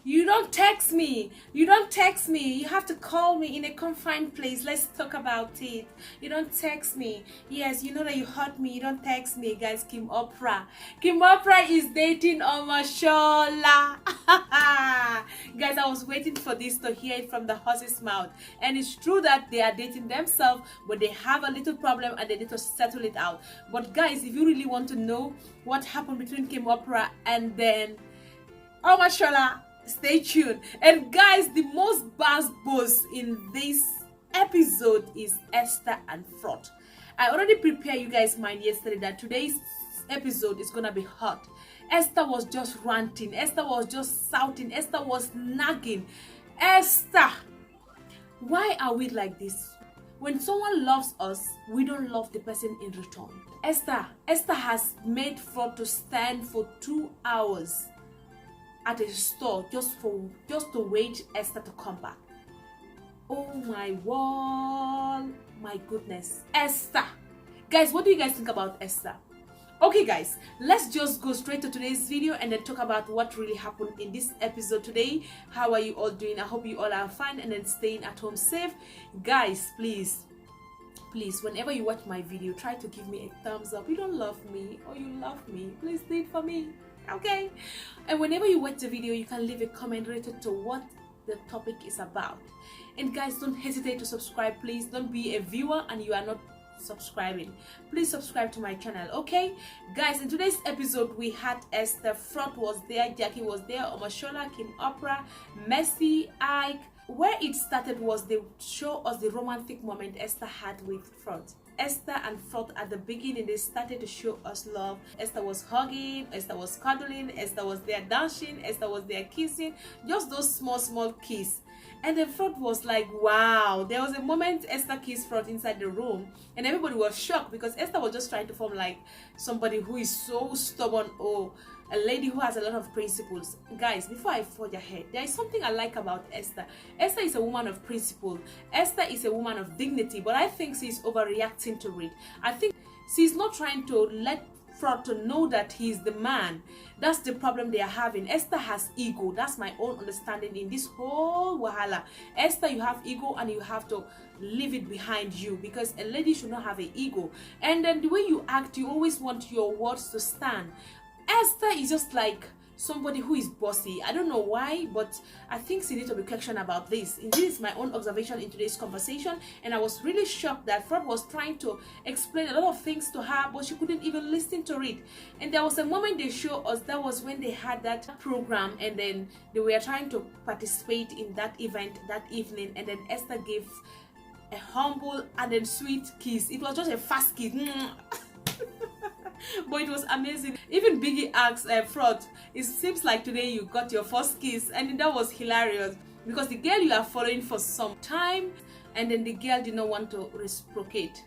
You don't text me. You don't text me. You have to call me in a confined place. Let's talk about it. You don't text me. Yes, you know that you hurt me. You don't text me, guys. Kimoprah. Kimoprah is dating Omashola. Guys, I was waiting for this to hear it from the horse's mouth. And it's true that they are dating themselves, but they have a little problem and they need to settle it out. But guys, if you really want to know what happened between Kimoprah and then Omashola, stay tuned. And guys, the most boss in this episode is Esther and Frodd. I already prepared you guys' mind yesterday that today's episode is gonna be hot. Esther was just ranting, Esther was just shouting, Esther was nagging. Esther, why are we like this? When someone loves us, we don't love the person in return. Esther has made Frodd to stand for 2 hours at a store just to wait Esther to come back. Oh my wall, my goodness. Esther, guys, what do you guys think about Esther? Okay guys, let's just go straight to today's video and then talk about what really happened in this episode today. How are you all doing? I hope you all are fine and then staying at home safe. Guys, please, whenever you watch my video, try to give me a thumbs up. You don't love me or you love me, please do it for me, okay? And whenever you watch the video, you can leave a comment related to what the topic is about. And guys, don't hesitate to subscribe. Please don't be a viewer and you are not subscribing. Please subscribe to my channel, okay? Guys, in today's episode we had Esther, Frodd was there, Jackey was there, Omashola, Kimoprah, Mercy, Ike. Where it started was they show us the romantic moment Esther had with Frodd. Esther and Frodd at the beginning, they started to show us love. Esther was hugging, Esther was cuddling, Esther was there dancing, Esther was there kissing, just those small kiss. And then Frodd was like, wow. There was a moment Esther kissed Frodd inside the room and everybody was shocked because Esther was just trying to form like somebody who is so stubborn or a lady who has a lot of principles. Guys, before I forge ahead, there is something I like about Esther. Esther is a woman of principle. Esther is a woman of dignity, but I think she's overreacting to it. I think she's not trying to let Frodd to know that he's the man. That's the problem they are having. Esther has ego. That's my own understanding in this whole wahala. Esther, you have ego and you have to leave it behind you because a lady should not have an ego. And then the way you act, you always want your words to stand. Esther is just like somebody who is bossy. I don't know why, but I think she needs to be questioned about this. And this is my own observation in today's conversation, and I was really shocked that Frodd was trying to explain a lot of things to her, but she couldn't even listen to it. And there was a moment they showed us, that was when they had that program, and then they were trying to participate in that event that evening, and then Esther gave a humble and then sweet kiss. It was just a fast kiss. But it was amazing. Even Biggie asked Frodd, it seems like today you got your first kiss, and that was hilarious because the girl you are following for some time, and then the girl did not want to reciprocate,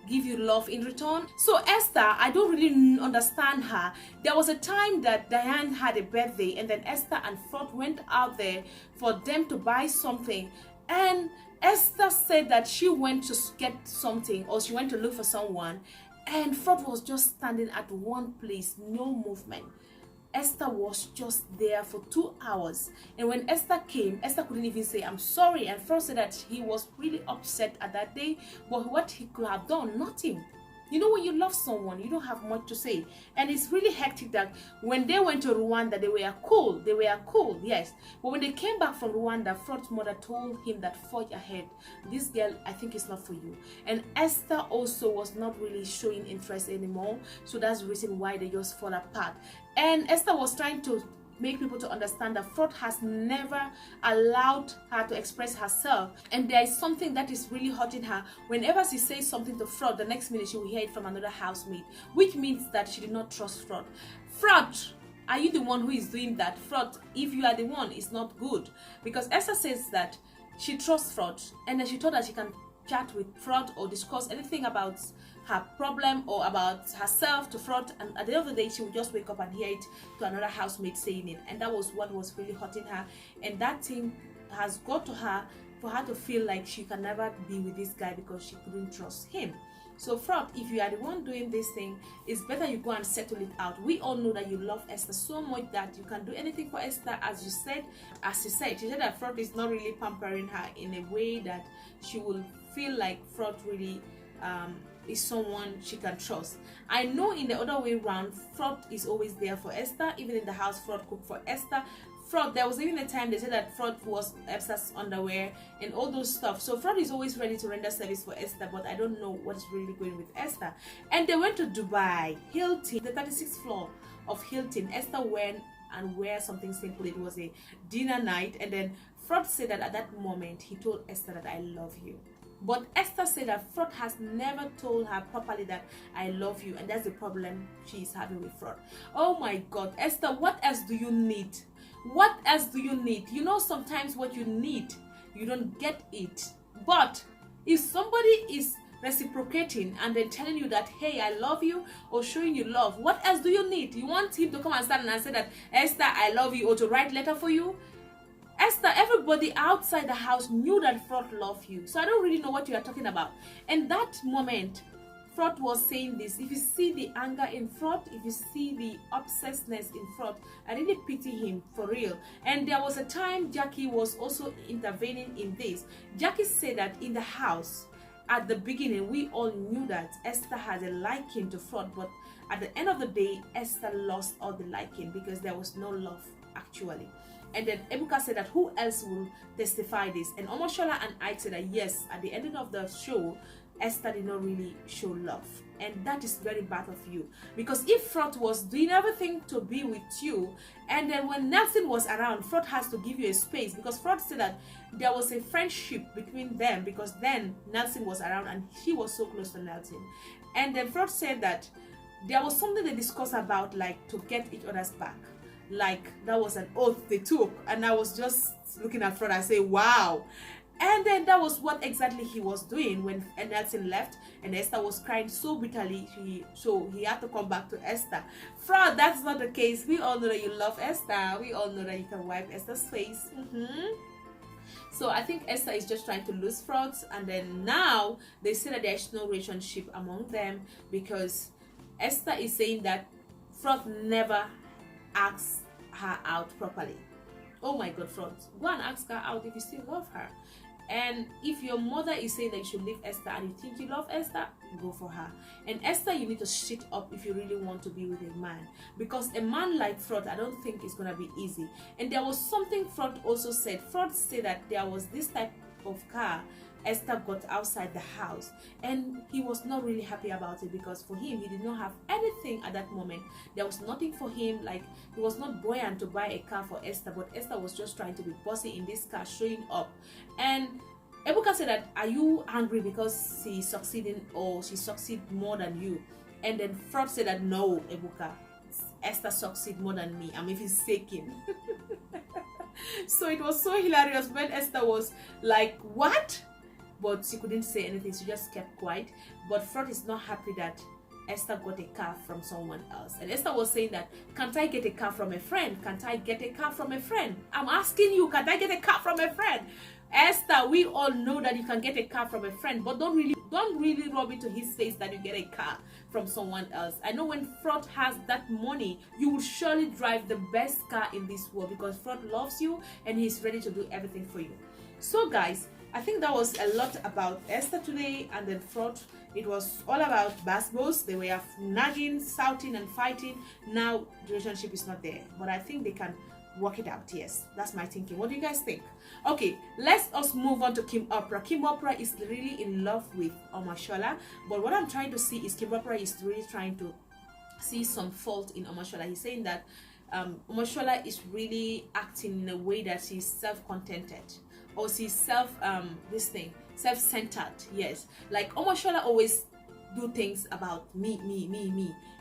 give you love in return. So Esther, I don't really understand her. There was a time that Diane had a birthday, and then Esther and Frodd went out there for them to buy something, and Esther said that she went to get something or she went to look for someone, and Frodd was just standing at one place, no movement. Esther was just there for 2 hours, and when Esther came, Esther couldn't even say I'm sorry, and Frodd said that he was really upset at that day, but what he could have done, nothing. You know, when you love someone, you don't have much to say. And it's really hectic that when they went to Rwanda, they were cool, yes. But when they came back from Rwanda, Frodd's mother told him that forge ahead. This girl, I think, is not for you. And Esther also was not really showing interest anymore. So that's the reason why they just fall apart. And Esther was trying to make people to understand that Frodd has never allowed her to express herself, and there is something that is really hurting her. Whenever she says something to Frodd, the next minute she will hear it from another housemate, which means that she did not trust Frodd. Frodd, are you the one who is doing that? Frodd, if you are the one, it's not good, because Esther says that she trusts Frodd, and then she thought that she can chat with Frodd or discuss anything about her problem or about herself to Frodd, and at the end of the day she would just wake up and hear it to another housemate saying it, and that was what was really hurting her. And that thing has got to her for her to feel like she can never be with this guy because she couldn't trust him. So Frodd, if you are the one doing this thing, it's better you go and settle it out. We all know that you love Esther so much that you can do anything for Esther. As you said, she said that Frodd is not really pampering her in a way that she will feel like Frodd really is someone she can trust. I know in the other way around, Frodd is always there for Esther. Even in the house, Frodd cooked for Esther. Frodd, there was even a time they said that Frodd was Esther's underwear and all those stuff. So Frodd is always ready to render service for Esther, but I don't know what is really going with Esther. And they went to Dubai, Hilton, the 36th floor of Hilton. Esther went and wear something simple. It was a dinner night, and then Frodd said that at that moment he told Esther that I love you. But Esther said that Frodd has never told her properly that I love you, and that's the problem she is having with Frodd. Oh my God, Esther, what else do you need? What else do you need? You know, sometimes what you need, you don't get it. But if somebody is reciprocating and then telling you that, hey, I love you, or showing you love, what else do you need? You want him to come and stand and say that, Esther, I love you, or to write letter for you? Esther, everybody outside the house knew that Frodd loved you. So I don't really know what you are talking about. And that moment, Frodd was saying this. If you see the anger in Frodd, if you see the obsessedness in Frodd, I really pity him for real. And there was a time Jackey was also intervening in this. Jackey said that in the house, at the beginning, we all knew that Esther had a liking to Frodd, but at the end of the day, Esther lost all the liking because there was no love actually. And then Ebuka said that who else will testify this? And Omashola and I said that yes, at the ending of the show, Esther did not really show love. And that is very bad of you. Because if Frodd was doing everything to be with you, and then when Nelson was around, Frodd has to give you a space. Because Frodd said that there was a friendship between them, because then Nelson was around and he was so close to Nelson. And then Frodd said that there was something they discussed about, like to get each other's back. Like that was an oath they took, and I was just looking at Frodd and say, wow. And then that was what exactly he was doing when Nelson left, and Esther was crying so bitterly, so he had to come back to Esther. Frodd, that's not the case. We all know that you love Esther. We all know that you can wipe Esther's face. So I think Esther is just trying to lose Frodd, and then now they say that there is no relationship among them because Esther is saying that Frodd never asks her out properly. Oh my God, Frodd, go and ask her out if you still love her. And if your mother is saying that you should leave Esther and you think you love Esther, go for her. And Esther, you need to shit up if you really want to be with a man. Because a man like Frodd, I don't think it's going to be easy. And there was something Frodd also said. Frodd said that there was this type of car Esther got outside the house, and he was not really happy about it because for him, he did not have anything at that moment. There was nothing for him. Like, he was not buoyant to buy a car for Esther, but Esther was just trying to be bossy in this car, showing up. And Ebuka said that, are you angry because she's succeeding or she succeeds more than you? And then Frodd said that, no, Ebuka, Esther succeeds more than me. I'm even shaking. So it was so hilarious when Esther was like, what? But she couldn't say anything. She just kept quiet. But Frodd is not happy that Esther got a car from someone else. And Esther was saying that, can't I get a car from a friend? Can't I get a car from a friend? I'm asking you, can't I get a car from a friend? Esther, we all know that you can get a car from a friend, but don't really rub it to his face that you get a car from someone else. I know when Frodd has that money, you will surely drive the best car in this world because Frodd loves you and he's ready to do everything for you. So guys, I think that was a lot about Esther today, and then Frodd. It was all about basketballs. They were nagging, shouting, and fighting. Now the relationship is not there, but I think they can work it out. Yes, that's my thinking. What do you guys think? Okay, let's us move on to Kimoprah. Kimoprah is really in love with Omashola, but what I'm trying to see is Kimoprah is really trying to see some fault in Omashola. He's saying that Omashola is really acting in a way that she's self-contented. Or she's self-centered. Yes, like Omashola always do things about me,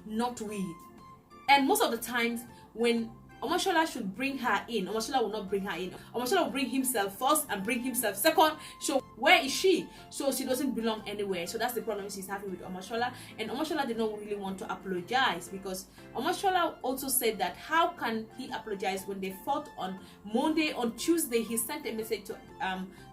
not we. And most of the times when Omashola should bring her in, Omashola will not bring her in. Omashola will bring himself first and bring himself second. So where is she? So she doesn't belong anywhere. So that's the problem she's having with Omashola. And Omashola did not really want to apologize because Omashola also said that how can he apologize when they fought on Monday? On Tuesday he sent a message to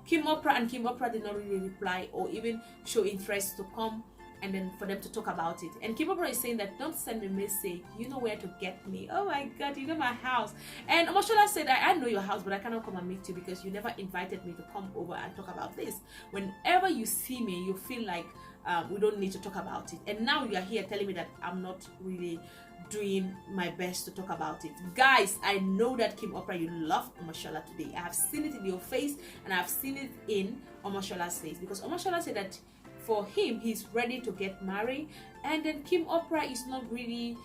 Kimoprah, and Kimoprah did not really reply or even show interest to come and then for them to talk about it. And Kimoprah is saying that don't send me a message, you know where to get me. Oh my god, you know my house. And Omashola said, I know your house, but I cannot come and meet you because you never invited me to come over and talk about this. Whenever you see me, you feel like we don't need to talk about it. And now you are here telling me that I'm not really doing my best to talk about it. Guys, I know that Kimoprah, you love Omashola today. I have seen it in your face, and I have seen it in Omashola's face, because Omashola said that for him, he's ready to get married, and then Kimoprah is not really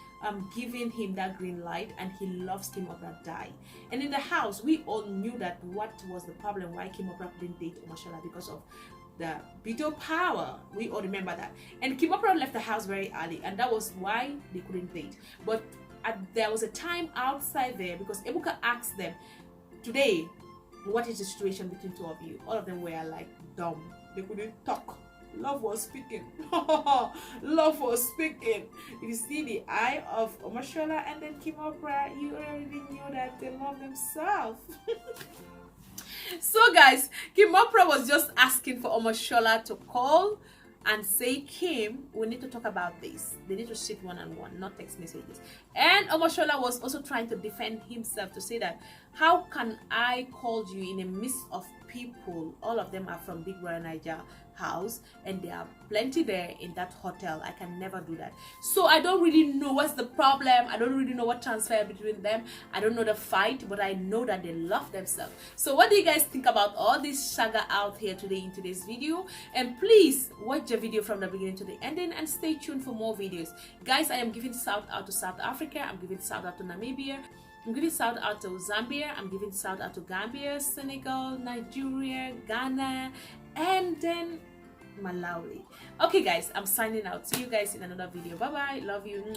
giving him that green light, and he loves Kimoprah die. And in the house, we all knew that what was the problem why Kimoprah couldn't date Omashola, because of the veto power. We all remember that. And Kimoprah left the house very early, and that was why they couldn't date. But there was a time outside there, because Ebuka asked them today, what is the situation between two of you? All of them were like dumb. They couldn't talk. Love was speaking. Love was speaking. You see the eye of Omashola and then Kimoprah, you already knew that they love themselves. So guys, Kimoprah was just asking for Omashola to call and say, Kim, we need to talk about this. They need to sit one-on-one, not text messages. And Omashola was also trying to defend himself, to say that, how can I call you in a midst of people? All of them are from Bbnaija house, and there are plenty there in that hotel. I can never do that. So I don't really know what's the problem. I don't really know what transpired between them. I don't know the fight, but I know that they love themselves. So what do you guys think about all this saga out here today in today's video? And please watch the video from the beginning to the ending, and stay tuned for more videos. Guys, I am giving shout out to South Africa. I'm giving shout out to Namibia. I'm giving shout out to Zambia. I'm giving shout out to Gambia, Senegal, Nigeria, Ghana, and then Malawi. Okay guys, I'm signing out. See you guys in another video. Bye bye. Love you.